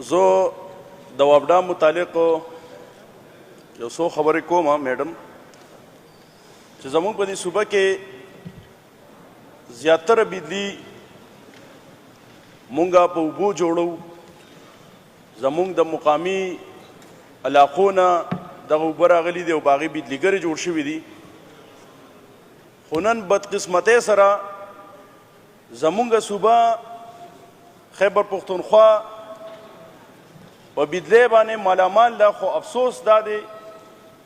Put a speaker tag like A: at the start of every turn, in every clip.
A: زه د وابډا متعلق یو څو خبرې کوم میډم چې زموږ په دې صوبه کې زیاتره بجلي مونږه په اوبو جوړو زموږ د مقامي علاقو نه دغه اوبه راغلي دي او باغې بجلیګرې جوړ شوي دي خو نن بدقسمتۍ سره زموږ صوبه خیبر پښتونخوا په بجلی باندې مالامال ده خو افسوس دا دی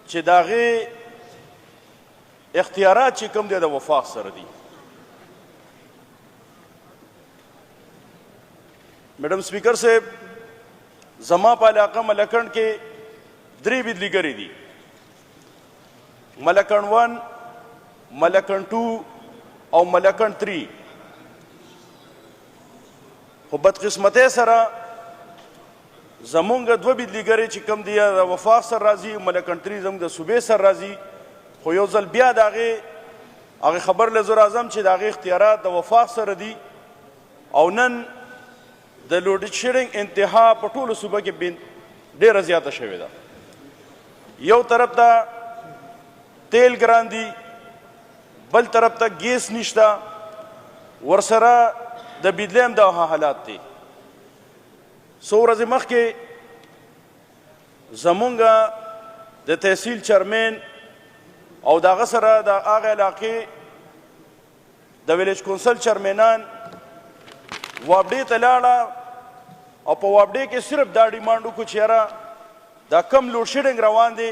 A: چې د هغې اختیارات چې کوم دی د وفاق سره دي میډم سپیکر صاحب زما په علاقه ملکنډ کې 3 بجلیګرې دي ملکنډ 1 ملکنډ 2 او ملکنډ 3 خو بدقسمتۍ سره زمونږ 2 بجلیګرې چې کوم دی د وفاق سره راځي ملکنډ 3 زموږ د صوبې سره راځي خو یو ځل بیا د هغې خبر له زه راځم چې د هغې اختیارات د وفاق سره دي او نن د لوډ شیډینګ انتها په ټولو صوبه کې ډېره زیاته شوې ده یو طرف ته تیل ګران دي بل طرف ته ګیس نشته ورسره د بجلی هم دغه حالات دي څو ورځې مخکې زمونږ د تحصیل چیرمین او د هغه سره د هغې علاقې د ویلیج کونسل چیرمینان وابډې ته لاړه او په وابډې کې صرف دا ډیمانډ وکړو چې یاره دا کم لوډ شیډینګ روان دی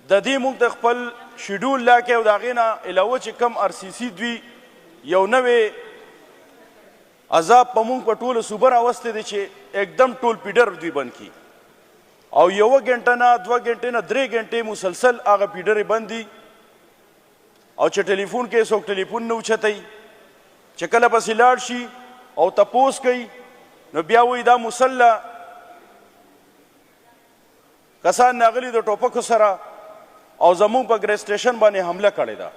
A: د دې موږ د خپل شیډول لا کې او د هغې نه علاوه چې کم آر سی سی دوي یو نوې عذاب په موږ په ټوله صوبه راوستی دی چې एकदम ټول پیډر دوی بند کړي او 1 غنټه نه 2 غنټې نه 3 غنټې مسلسل هغه پیډرې بند دي او چې ټلیفون کې څوک ټلیفون نه اوچتوي چې کله پسې لاړ شي او تپوس کوي نو بیا وایي دا مسلح کسان راغلي د ټوپکو سره او زموږ په ګریس سټیشن باندې حمله کړې ده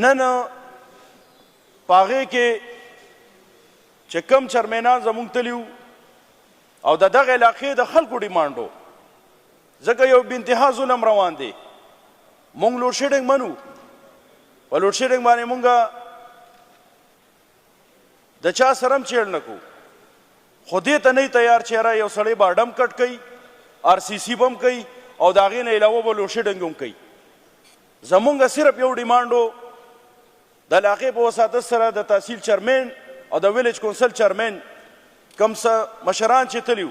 A: نن په هغې کې چې کم چرمینان زموږ تلي او د دغه علاقې د خلکو ډیمانډ ځکه یو بانتها ظلم روان دی مونږ لوډ شیډینګ منو په لوډ شیډینګ باندې مونږ د چا سره هم چیړ نه کوو خو دې ته نه تیار چې یاره یو سړی به اډم کټ کوي آر سی سی به هم کوي او د هغې نه علاوه به لوډ شیډینګ هم کوي زمونږ صرف یو ډیمانډ د علاقې په وساطت سره د تحصیل چیرمین او د ویلیج کونسل چیرمین کم څه مشران چې تلي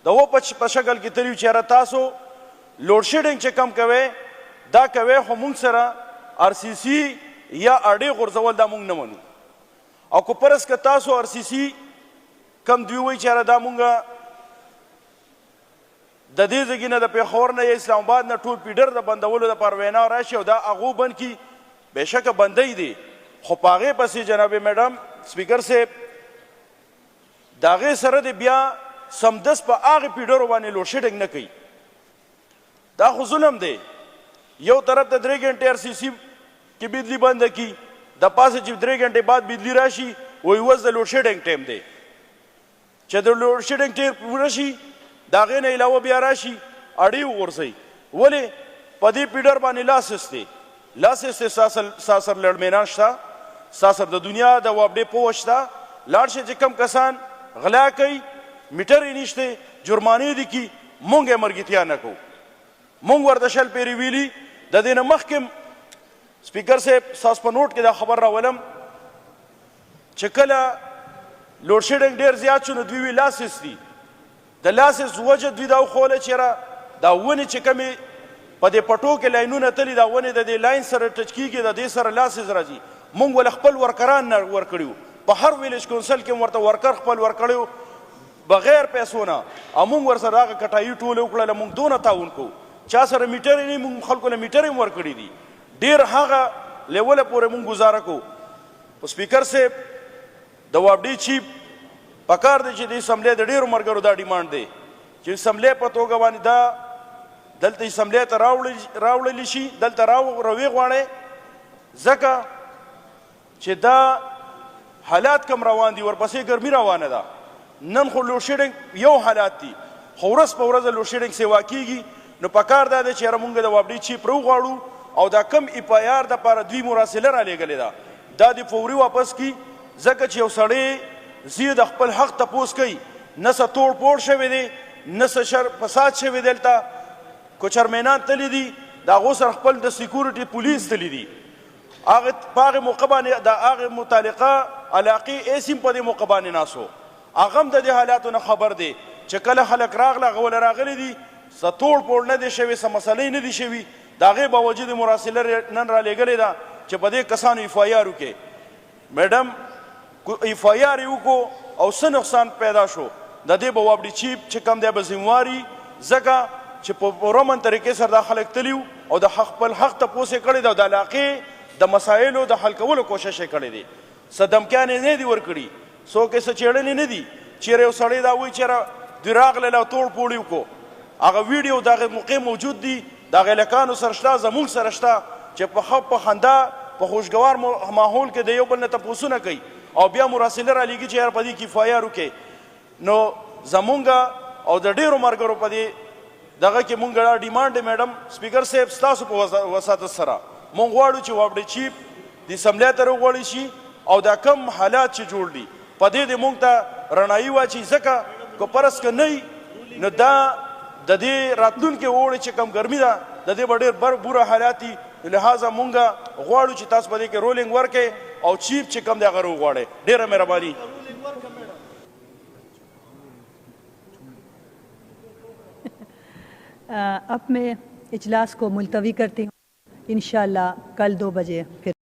A: د و په شکل کې تلي چې یاره تاسو لوډ شیډینګ چې کم کوئ دا کوئ خو موږ سره آر سی سی یا اډې غورځول دا موږ نه منو او که فرض که تاسو آر سی سی کم دوی وایي چې یاره دا موږ د دې ځای نه د پېښور نه یا اسلام آباد نه ټول پیډر د بندولو دپاره وینا راشي او دا هغو بند کړي بېشکه بندی دی خو په هغې پسې جناب میډم سپیکر صاحب د هغې سره د بیا سمدست په هغې پیډرو باندې لوډ شیډینګ نه کوي دا خو ظلم دی یو طرف ته 3 غنټې آر سی سی کې بجلي بنده کړي د پاسه چې 3 غنټې بعد بجلي راشي وایي اوس د لوډ شیډینګ ټایم دی چې د لوډ شیډینګ ټایم پوره شي د هغې نه علاوه بیا راشي اړې وغورځوي ولې په دې پیډر باندې لاسس دی لاسس دی ساسر لړمینان شته ساسر د دنیا د وابډې پوه شته لاړ شي چې کم کسان غلا کوي میټر یې نشته جرمانې دي کي مونږ یې مرګتیا نه کوو مونږ ورته شل پیرې ویلي د دې نه مخکې سپیکر صاحب ستاسو په نوټ کې دا خبر راولم چې کله لوډ شیډینګ ډېر زیات شو نو دوی وی لاسس دي د لاسس وجه دوی دا وښوله چې یاره دا ونې چې کمې په دې پټو کې لاینونه تلي دا ونې د دې لاین سره ټچ کېږي د دې سره لاسز راځي مونږ ول خپل ورکران نه ورکړي په هر ویلیج کونسل کې ورته ورکر خپل ورکړی بغیر پیسو نه او موږ ورسره هغه کټایي ټوله وکړله موږ دونه تعاون کوو چا سره میټر یې نه موږ خلکو له میټر یې ورکړي دي ډېر هغه لیوله پورې موږ ګزاره کوو په سپیکر صاحب د وابډې چیف پکار دی چې د اسمبلۍ د ډېرو ملګرو دا ډیمانډ دی چې اسمبلۍ په توګه باندې دا دلته اسمبلۍ ته راوړلی شي دلته راوی غواړئ ځکه چې دا حالات کم روان دي ورپسې ګرمي روانه ده نن خو لوډ شیډینګ یو حالات دي خو ورځ په ورځ لوډ شیډینګ سیوا کیږي نو پکار دا دی چې یاره مونږ د وابډي چیپ راوغواړو او دا کم اف آی آر دپاره دوی مراسله رالیږلې ده دا د فوري واپس کی ځکه چې یو سړی زی د خپل حق تپوس کوي نه څه توړ پوړ شوی دی نه څه شر فساد شوی دلته کوچرمینان تللی دي د هغو سره خپل د سیکورټي پولیس تللی دي هغه په هغې موقع باندې د هغې متعلقه علاقې ایس هم په دې موقع باندې ناست و هغه هم د دې حالاتو نه خبر دی چې کله خلک راغله هغه ول راغلي دي څه توړ پوړ نه دی شوی څه مسلې نه دي شوي د هغې باوجود مراسله نن رالیږلې ده چې په دې کسانو اف آی آر وکړي میډم اف آی آر یې وکړو او څه نقصان پیدا شو د دې به وابډي چیف چې کوم دی به ذمواري ځکه چې په پرامن طریقې سره دا خلک تلي او د خپل حق تپوس یې کړی دی او د علاقې د مسایلو د حل کولو کوشش یې کړی دی څه دمکیان یې نه دي ورکړي څوک یې څه څېړنې نه دي چېرې یو سړی دا وایي چېرې دوی راغلل او توړ پوړ یې وکړو هغه ویډیو د هغې موقع موجود دي د هغې هلکانو سره شته زموږ سره شته چې په ښه په خندا په خوشګوار ماحول کې د یو بل نه تپوسونه کوي او بیا مراسله رالیږي چې یار په دې کې اف آی آر وکړي نو زمونږ او د ډېرو ملګرو په دې دغه کې مونږ دا ډیمانډ دی میډم سپیکر صاحب ستاسو په وساطت سره مونږ غواړو چې وابډي چیف د اسمبلۍ ته راوغوړی شي او دا کم حالات چې جوړ دي په دې د مونږ ته رڼایي واچي ځکه که فرض که نه نو دا د دې راتلونکي اوړي چې کم ګرمي ده د دې به ډېر بوره حالات دي لہذا مونږ غواړو چې تاسو په دې کې رولینګ ورکړئ او چیف چې کم دی هغه راوغواړئ ډېره مهرباني
B: अब मैं इजलास को मुलतवी करती हूँ इंशाअल्लाह कल 2 बजे फिर